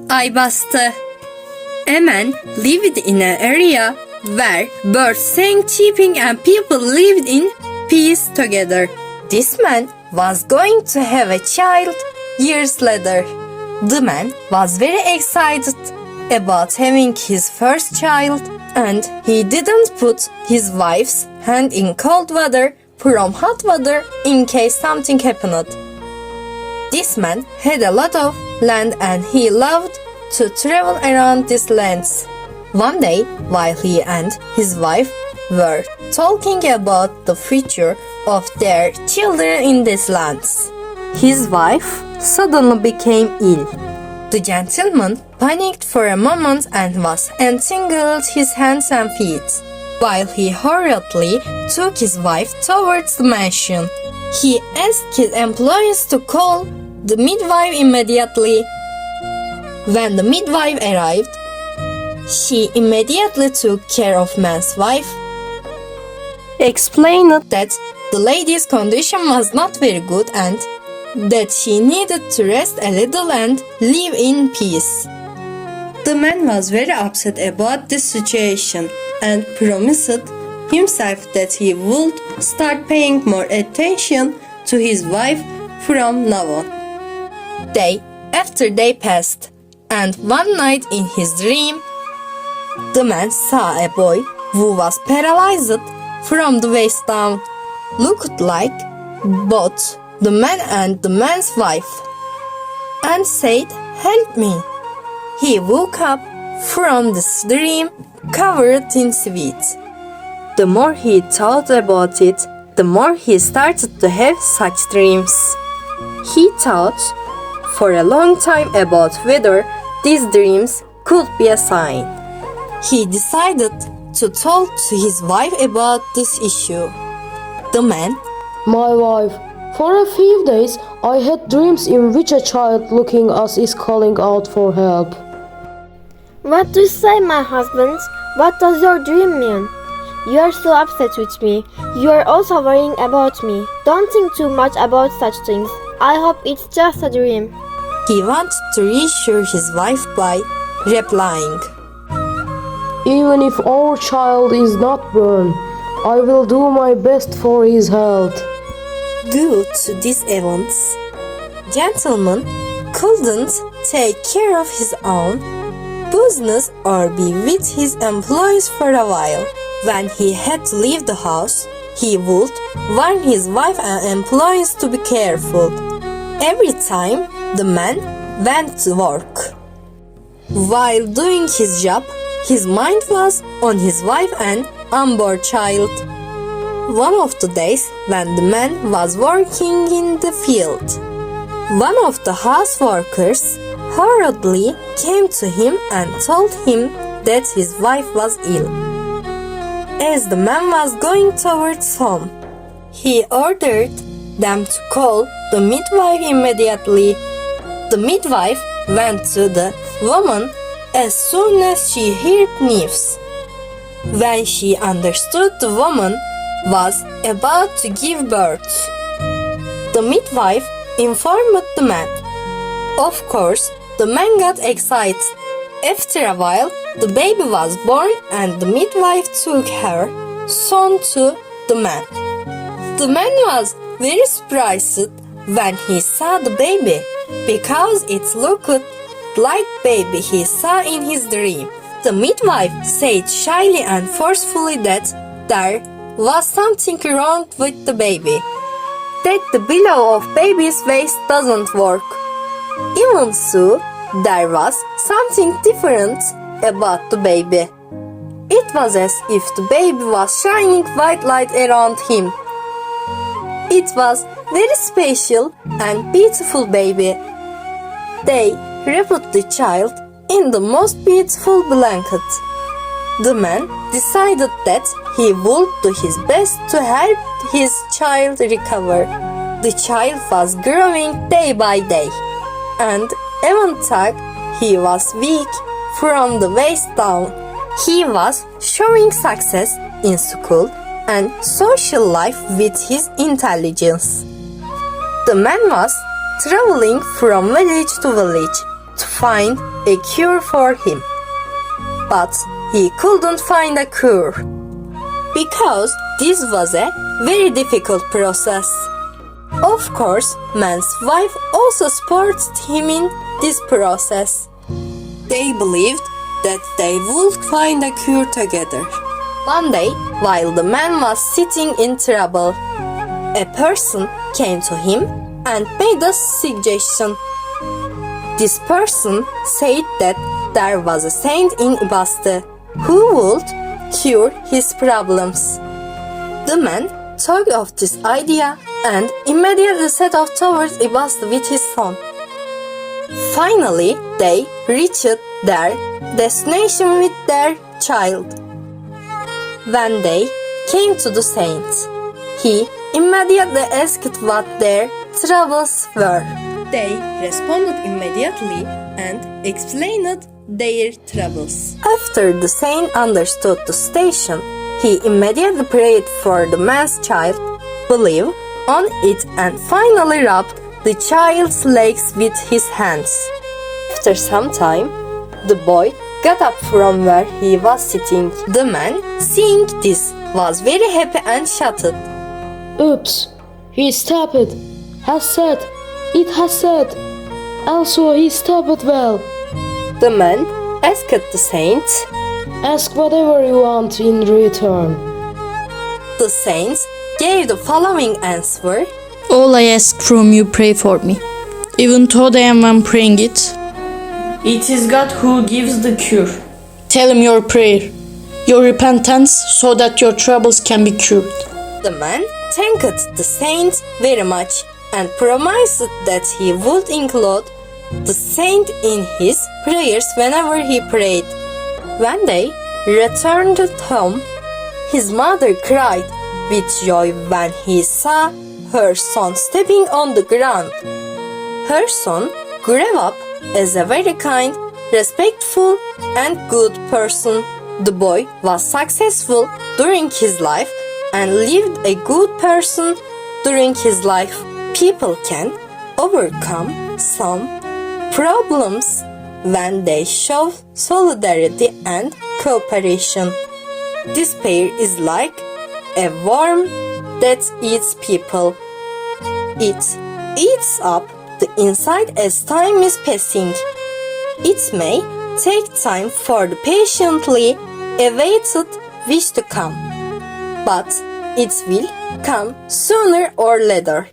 Aybasti. A man lived in an area where birds sang cheeping and people lived in peace together. This man was going to have a child years later. The man was very excited about having his first child, and he didn't put his wife's hand in cold water from hot water in case something happened. This man had a lot of land and he loved to travel around these lands. One day, while he and his wife were talking about the future of their children in these lands, his wife suddenly became ill. The gentleman panicked for a moment and was entangled his hands and feet, while he hurriedly took his wife towards the mansion. He asked his employees to call the midwife immediately. When the midwife arrived, she immediately took care of man's wife, explained that the lady's condition was not very good and that she needed to rest a little and live in peace. The man was very upset about this situation and promised himself that he would start paying more attention to his wife from now on. Day after day passed, and one night in his dream, the man saw a boy who was paralyzed from the waist down, looked like both the man and the man's wife, and said, "Help me." He woke up from this dream covered in sweat. The more he thought about it, the more he started to have such dreams. He thought for a long time about whether these dreams could be a sign. He decided to talk to his wife about this issue. The man, My wife, for a few days I had dreams in which a child looking us is calling out for help. What do you say, my husband? What does your dream mean? You are so upset with me. You are also worrying about me. Don't think too much about such things. I hope it's just a dream. he wanted to reassure his wife by replying, Even if our child is not born, I will do my best for his health. Due to these events, gentleman couldn't take care of his own business or be with his employees for a while. When he had to leave the house, he would warn his wife and employees to be careful every time the man went to work. While doing his job, his mind was on his wife and unborn child. One of the days when the man was working in the field, one of the house workers hurriedly came to him and told him that his wife was ill. As the man was going towards home, he ordered them to call the midwife immediately. The midwife went to the woman as soon as she heard news. When she understood the woman was about to give birth, the midwife informed the man. Of course, the man got excited. After a while, the baby was born and the midwife took her son to the man. The man was very surprised when he saw the baby because it looked like baby he saw in his dream. The midwife said shyly and forcefully that there was something wrong with the baby, that the below of baby's waist doesn't work. Even so, there was something different about the baby. It was as if the baby was shining white light around him. It was very special and beautiful baby. They wrapped the child in the most beautiful blanket. The man decided that he would do his best to help his child recover. The child was growing day by day, and even though he was weak from the waist down, he was showing success in school and social life with his intelligence. The man was traveling from village to village to find a cure for him. But he couldn't find a cure because this was a very difficult process. Of course, man's wife also supported him in this process. They believed that they would find a cure together. One day, while the man was sitting in trouble, a person came to him and made a suggestion. This person said that there was a saint in Aybasti who would cure his problems. The man thought of this idea and immediately set off towards Aybasti with his son. Finally, they reached their destination with their child. When they came to the saint, he immediately asked what their troubles were. They responded immediately and explained their troubles. After the saint understood the situation, he immediately prayed for the man's child, believed on it, and finally rubbed the child's legs with his hands. After some time, the boy got up from where he was sitting. The man, seeing this, was very happy and shouted, Oops, he stopped. Has said, it has said. Also, he stopped well. The man asked the saint. Ask whatever you want in return. The saint gave the following answer. All I ask from you, pray for me. Even though I am praying it, it is God who gives the cure. Tell him your prayer, your repentance, so that your troubles can be cured. The man thanked the saint very much and promised that he would include the saint in his prayers whenever he prayed. When they returned home, his mother cried with joy when he saw her son stepping on the ground. Her son grew up as a very kind, respectful, and good person. The boy was successful during his life and lived a good person during his life. People can overcome some problems when they show solidarity and cooperation. Despair is like a worm that eats people. It eats up the inside as time is passing. It may take time for the patiently awaited wish to come, but it will come sooner or later.